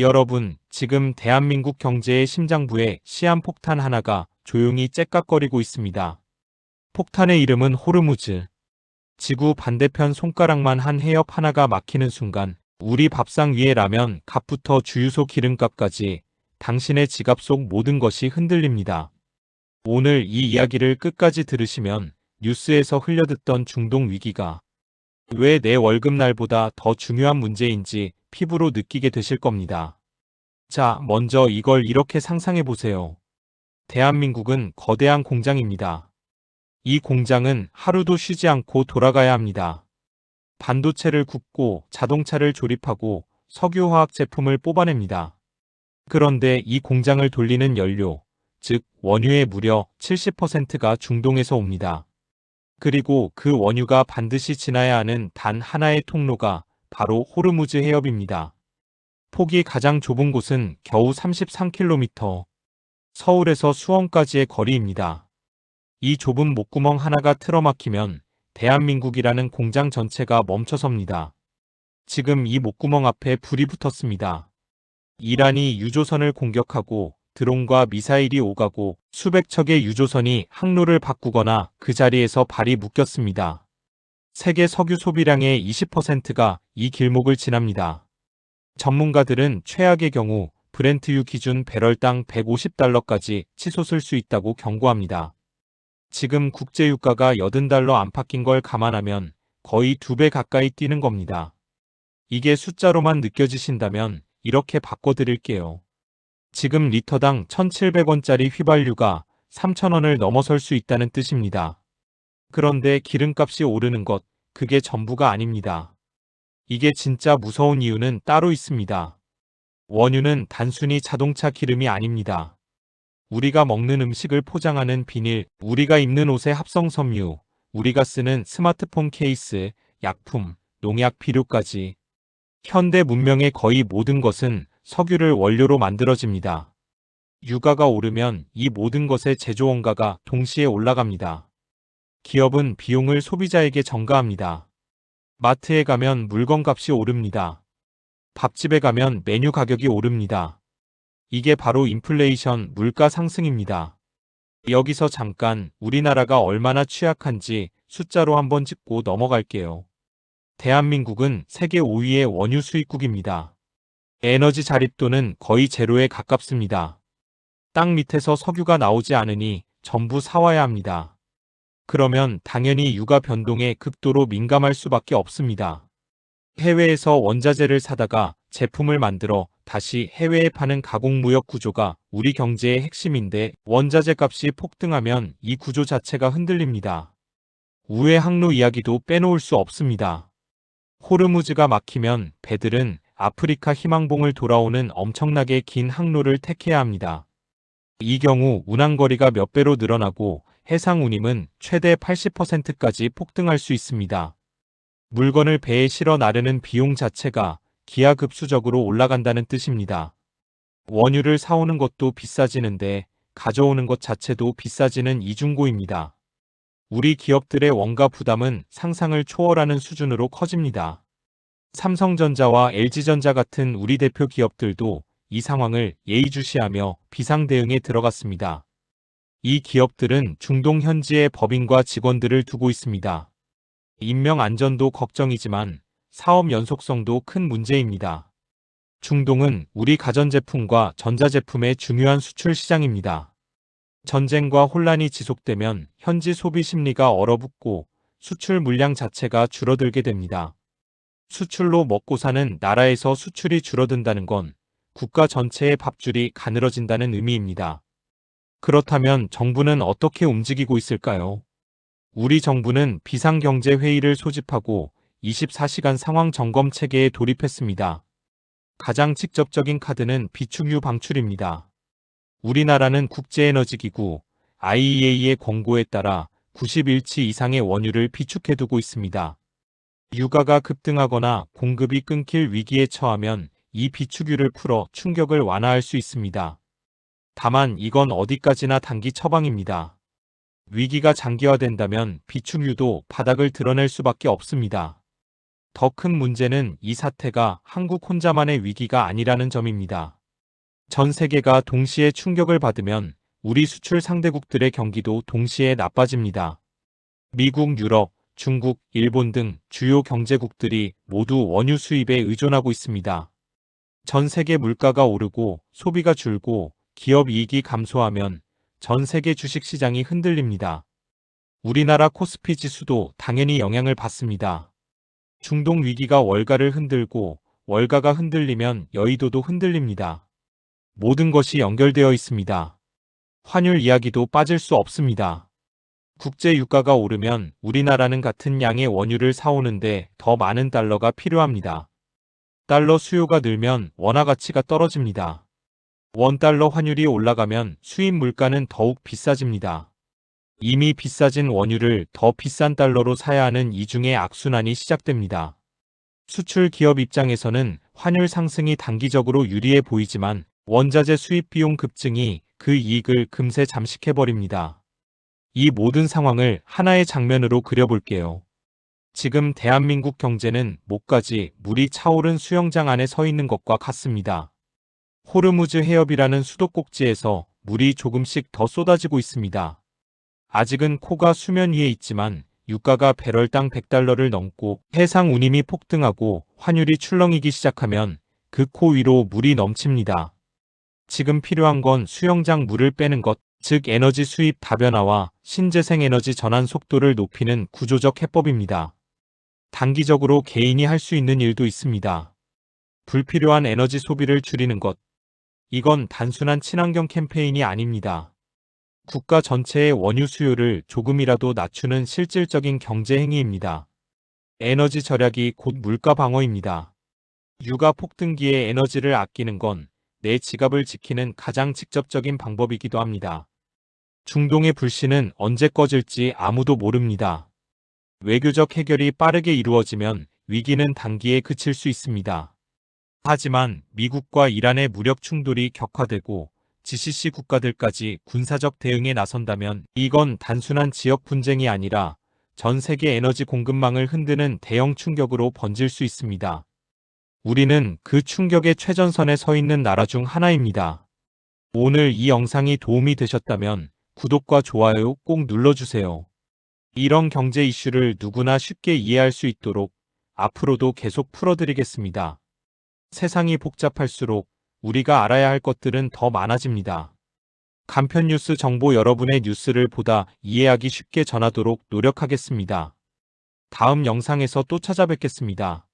여러분, 지금 대한민국 경제의 심장부에 시한폭탄 하나가 조용히 째깍거리고 있습니다. 폭탄의 이름은 호르무즈. 지구 반대편 손가락만 한 해협 하나가 막히는 순간 우리 밥상 위의 라면 값부터 주유소 기름값까지 당신의 지갑 속 모든 것이 흔들립니다. 오늘 이 이야기를 끝까지 들으시면 뉴스에서 흘려듣던 중동 위기가 왜 내 월급날보다 더 중요한 문제인지 피부로 느끼게 되실 겁니다. 자, 먼저 이걸 이렇게 상상해 보세요. 대한민국은 거대한 공장입니다. 이 공장은 하루도 쉬지 않고 돌아가야 합니다. 반도체를 굽고 자동차를 조립하고 석유화학 제품을 뽑아냅니다. 그런데 이 공장을 돌리는 연료, 즉 원유의 무려 70%가 중동에서 옵니다. 그리고 그 원유가 반드시 지나야 하는 단 하나의 통로가 바로 호르무즈 해협입니다. 폭이 가장 좁은 곳은 겨우 33km, 서울에서 수원까지의 거리입니다. 이 좁은 목구멍 하나가 틀어막히면 대한민국이라는 공장 전체가 멈춰섭니다. 지금 이 목구멍 앞에 불이 붙었습니다. 이란이 유조선을 공격하고 드론과 미사일이 오가고 수백 척의 유조선이 항로를 바꾸거나 그 자리에서 발이 묶였습니다. 세계 석유 소비량의 20%가 이 길목을 지납니다. 전문가들은 최악의 경우 브렌트유 기준 배럴당 $150까지 치솟을 수 있다고 경고합니다. 지금 국제유가가 $80 안팎인 걸 감안하면 거의 2배 가까이 뛰는 겁니다. 이게 숫자로만 느껴지신다면 이렇게 바꿔드릴게요. 지금 리터당 1,700원짜리 휘발유가 3,000원을 넘어설 수 있다는 뜻입니다. 그런데 기름값이 오르는 것, 그게 전부가 아닙니다. 이게 진짜 무서운 이유는 따로 있습니다. 원유는 단순히 자동차 기름이 아닙니다. 우리가 먹는 음식을 포장하는 비닐, 우리가 입는 옷의 합성 섬유, 우리가 쓰는 스마트폰 케이스, 약품, 농약 비료까지. 현대 문명의 거의 모든 것은 석유를 원료로 만들어집니다. 유가가 오르면 이 모든 것의 제조 원가가 동시에 올라갑니다. 기업은 비용을 소비자에게 전가합니다. 마트에 가면 물건값이 오릅니다. 밥집에 가면 메뉴 가격이 오릅니다. 이게 바로 인플레이션, 물가 상승입니다. 여기서 잠깐 우리나라가 얼마나 취약한지 숫자로 한번 짚고 넘어갈게요. 대한민국은 세계 5위의 원유 수입국입니다. 에너지 자립도는 거의 제로에 가깝습니다. 땅 밑에서 석유가 나오지 않으니 전부 사와야 합니다. 그러면 당연히 유가 변동에 극도로 민감할 수밖에 없습니다. 해외에서 원자재를 사다가 제품을 만들어 다시 해외에 파는 가공무역 구조가 우리 경제의 핵심인데 원자재 값이 폭등하면 이 구조 자체가 흔들립니다. 우회 항로 이야기도 빼놓을 수 없습니다. 호르무즈가 막히면 배들은 아프리카 희망봉을 돌아오는 엄청나게 긴 항로를 택해야 합니다. 이 경우 운항거리가 몇 배로 늘어나고 해상 운임은 최대 80%까지 폭등할 수 있습니다. 물건을 배에 실어 나르는 비용 자체가 기하급수적으로 올라간다는 뜻입니다. 원유를 사오는 것도 비싸지는데 가져오는 것 자체도 비싸지는 이중고입니다. 우리 기업들의 원가 부담은 상상을 초월하는 수준으로 커집니다. 삼성전자와 LG전자 같은 우리 대표 기업들도 이 상황을 예의주시하며 비상대응에 들어갔습니다. 이 기업들은 중동 현지에 법인과 직원들을 두고 있습니다. 인명 안전도 걱정이지만 사업 연속성도 큰 문제입니다. 중동은 우리 가전제품과 전자제품의 중요한 수출 시장입니다. 전쟁과 혼란이 지속되면 현지 소비 심리가 얼어붙고 수출 물량 자체가 줄어들게 됩니다. 수출로 먹고 사는 나라에서 수출이 줄어든다는 건 국가 전체의 밥줄이 가늘어진다는 의미입니다. 그렇다면 정부는 어떻게 움직이고 있을까요? 우리 정부는 비상경제회의를 소집하고 24시간 상황 점검 체계에 돌입했습니다. 가장 직접적인 카드는 비축유 방출입니다. 우리나라는 국제에너지기구 IEA의 권고에 따라 90일치 이상의 원유를 비축해두고 있습니다. 유가가 급등하거나 공급이 끊길 위기에 처하면 이 비축유를 풀어 충격을 완화할 수 있습니다. 다만 이건 어디까지나 단기 처방입니다. 위기가 장기화된다면 비축유도 바닥을 드러낼 수밖에 없습니다. 더 큰 문제는 이 사태가 한국 혼자만의 위기가 아니라는 점입니다. 전 세계가 동시에 충격을 받으면 우리 수출 상대국들의 경기도 동시에 나빠집니다. 미국, 유럽, 중국, 일본 등 주요 경제국들이 모두 원유 수입에 의존하고 있습니다. 전 세계 물가가 오르고 소비가 줄고 기업 이익이 감소하면 전 세계 주식시장이 흔들립니다. 우리나라 코스피 지수도 당연히 영향을 받습니다. 중동 위기가 월가를 흔들고 월가가 흔들리면 여의도도 흔들립니다. 모든 것이 연결되어 있습니다. 환율 이야기도 빠질 수 없습니다. 국제 유가가 오르면 우리나라는 같은 양의 원유를 사오는데 더 많은 달러가 필요합니다. 달러 수요가 늘면 원화 가치가 떨어집니다. 원달러 환율이 올라가면 수입 물가는 더욱 비싸집니다. 이미 비싸진 원유를 더 비싼 달러로 사야 하는 이중의 악순환이 시작됩니다. 수출 기업 입장에서는 환율 상승이 단기적으로 유리해 보이지만 원자재 수입 비용 급증이 그 이익을 금세 잠식해버립니다. 이 모든 상황을 하나의 장면으로 그려볼게요. 지금 대한민국 경제는 목까지 물이 차오른 수영장 안에 서 있는 것과 같습니다. 호르무즈 해협이라는 수도꼭지에서 물이 조금씩 더 쏟아지고 있습니다. 아직은 코가 수면 위에 있지만 유가가 배럴당 100달러를 넘고 해상 운임이 폭등하고 환율이 출렁이기 시작하면 그 코 위로 물이 넘칩니다. 지금 필요한 건 수영장 물을 빼는 것, 즉 에너지 수입 다변화와 신재생 에너지 전환 속도를 높이는 구조적 해법입니다. 단기적으로 개인이 할 수 있는 일도 있습니다. 불필요한 에너지 소비를 줄이는 것. 이건 단순한 친환경 캠페인이 아닙니다. 국가 전체의 원유 수요를 조금이라도 낮추는 실질적인 경제 행위입니다. 에너지 절약이 곧 물가 방어입니다. 유가 폭등기에 에너지를 아끼는 건 내 지갑을 지키는 가장 직접적인 방법이기도 합니다. 중동의 불씨는 언제 꺼질지 아무도 모릅니다. 외교적 해결이 빠르게 이루어지면 위기는 단기에 그칠 수 있습니다. 하지만 미국과 이란의 무력 충돌이 격화되고 GCC 국가들까지 군사적 대응에 나선다면 이건 단순한 지역 분쟁이 아니라 전 세계 에너지 공급망을 흔드는 대형 충격으로 번질 수 있습니다. 우리는 그 충격의 최전선에 서 있는 나라 중 하나입니다. 오늘 이 영상이 도움이 되셨다면 구독과 좋아요 꼭 눌러주세요. 이런 경제 이슈를 누구나 쉽게 이해할 수 있도록 앞으로도 계속 풀어드리겠습니다. 세상이 복잡할수록 우리가 알아야 할 것들은 더 많아집니다. 간편 뉴스 정보 여러분의 뉴스를 보다 이해하기 쉽게 전하도록 노력하겠습니다. 다음 영상에서 또 찾아뵙겠습니다.